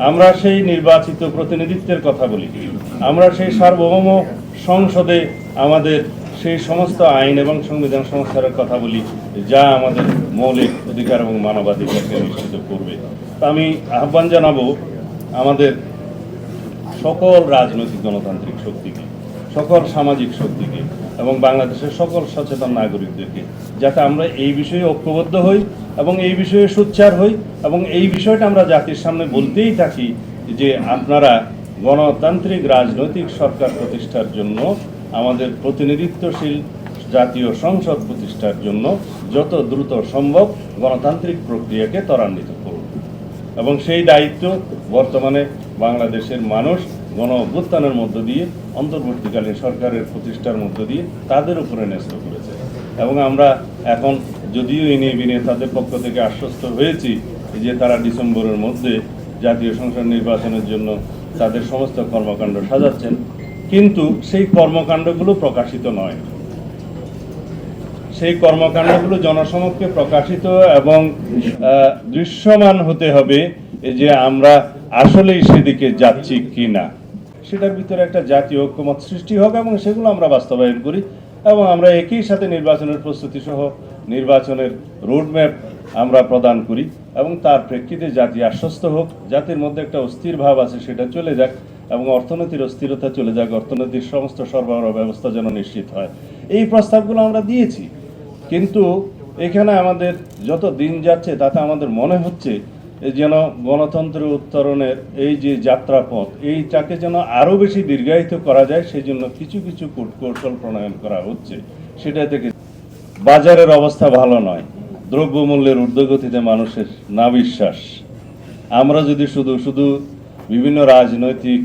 আমরা সেই নির্বাচিত প্রতিনিধিত্বের কথা বলি, আমরা সেই সার্বভৌম সংসদে আমাদের সেই সমস্ত আইন এবং সংবিধান সংস্কারের কথা বলি যা আমাদের মৌলিক অধিকার এবং মানবাধিকারকে নিশ্চিত করবে। তা আমি আহ্বান জানাবো আমাদের সকল রাজনৈতিক গণতান্ত্রিক শক্তিকে, সকল সামাজিক শক্তিকে এবং বাংলাদেশের সকল সচেতন নাগরিকদেরকে, যাতে আমরা এই বিষয়ে ঐক্যবদ্ধ হই এবং এই বিষয়ে সোচ্চার হই এবং এই বিষয়টা আমরা জাতির সামনে বলতেই থাকি যে আপনারা গণতান্ত্রিক রাজনৈতিক সরকার প্রতিষ্ঠার জন্য, আমাদের প্রতিনিধিত্বশীল জাতীয় সংসদ প্রতিষ্ঠার জন্য যত দ্রুত সম্ভব গণতান্ত্রিক প্রক্রিয়াকে ত্বরান্বিত করুন। এবং সেই দায়িত্ব বর্তমানে বাংলাদেশের মানুষ গণ অভ্যুত্থানের মধ্য দিয়ে, অন্তর্বর্তীকালীন সরকারের প্রতিষ্ঠার মধ্য দিয়ে তাদের উপরে ন্যস্ত করেছে। এবং আমরা এখন যদিও ইনিয়ে বিনিয়ে তাদের পক্ষ থেকে আশ্বস্ত হয়েছি যে তারা ডিসেম্বরের মধ্যে জাতীয় সংসদ নির্বাচনের জন্য তাদের সমস্ত কর্মকাণ্ড সাজাচ্ছেন, কিন্তু সেই কর্মকাণ্ডগুলো প্রকাশিত নয়। সেই কর্মকাণ্ডগুলো জনসমক্ষে প্রকাশিত এবং দৃশ্যমান হতে হবে যে আমরা আসলেই সেদিকে যাচ্ছি কি না। সেটার ভিতরে একটা জাতীয় ঐক্যমত সৃষ্টি হোক এবং সেগুলো আমরা বাস্তবায়ন করি এবং আমরা একই সাথে নির্বাচনের প্রস্তুতি সহ নির্বাচনের রোডম্যাপ আমরা প্রদান করি এবং তার প্রেক্ষিতে জাতি আশ্বস্ত হোক, জাতির মধ্যে একটা অস্থির ভাব আছে সেটা চলে যাক এবং অর্থনীতির অস্থিরতা চলে যাক, অর্থনীতির সমস্ত সরবরাহ ব্যবস্থা যেন নিশ্চিত হয়। এই প্রস্তাবগুলো আমরা দিয়েছি, কিন্তু এখানে আমাদের যত দিন যাচ্ছে তাতে আমাদের মনে হচ্ছে যেন গণতন্ত্রের উত্তরণের এই যে যাত্রাপথ, এইটাকে যেন আরও বেশি দীর্ঘায়িত করা যায়, সেই জন্য কিছু কিছু কূটকৌশল প্রণয়ন করা হচ্ছে। সেটা থেকে বাজারের অবস্থা ভালো নয়, দ্রব্যমূল্যের ঊর্ধ্বগতিতে মানুষের নাবিশ্বাস। আমরা যদি শুধু বিভিন্ন রাজনৈতিক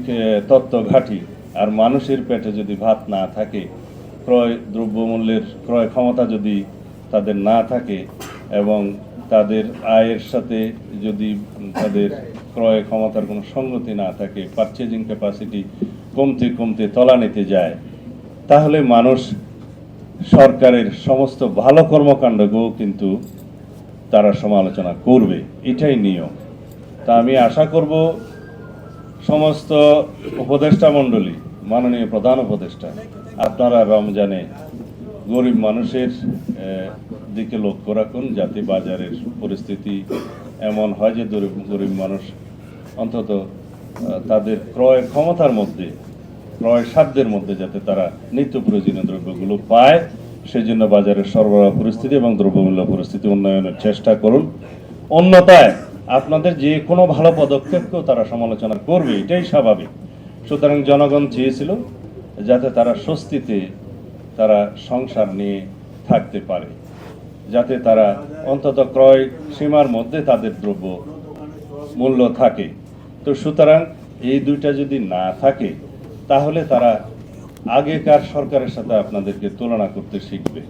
তত্ত্ব ঘাঁটি আর মানুষের পেটে যদি ভাত না থাকে, দ্রব্যমূল্যের ক্রয় ক্ষমতা যদি তাদের না থাকে এবং তাদের আয়ের সাথে যদি তাদের ক্রয় ক্ষমতার কোনো সঙ্গতি না থাকে, পারচেজিং ক্যাপাসিটি কমতে কমতে তলানিতে যায়, তাহলে মানুষ সরকারের সমস্ত ভালো কর্মকাণ্ডকেও কিন্তু তারা সমালোচনা করবে। এটাই নিয়ম। তা আমি আশা করব সমস্ত উপদেষ্টা মণ্ডলী, মাননীয় প্রধান উপদেষ্টা, আপনারা রমজানে গরিব মানুষের দিকে লক্ষ্য রাখুন, যাতে বাজারের পরিস্থিতি এমন হয় যে গরিব মানুষ অন্তত তাদের ক্রয় ক্ষমতার মধ্যে, ক্রয় সাধ্যের মধ্যে যাতে তারা নিত্য প্রয়োজনীয় দ্রব্যগুলো পায়, সেজন্য বাজারের সরবরাহ পরিস্থিতি এবং দ্রব্যমূল্য পরিস্থিতি উন্নয়নের চেষ্টা করুন। অন্যথায় আপনাদের যে কোনো ভালো পদক্ষেপকেও তারা সমালোচনা করবে, এটাই স্বাভাবিক। সুতরাং জনগণ চেয়েছিল যাতে তারা স্বস্তিতে তারা সংসার নিয়ে থাকতে পারে, যাতে তারা অন্তত ক্রয় সীমার মধ্যে তাদের দ্রব্য মূল্য থাকে। তো সুতরাং এই দুইটা যদি না থাকে তাহলে তারা আগেকার সরকারের সাথে আপনাদেরকে তুলনা করতে শিখবে।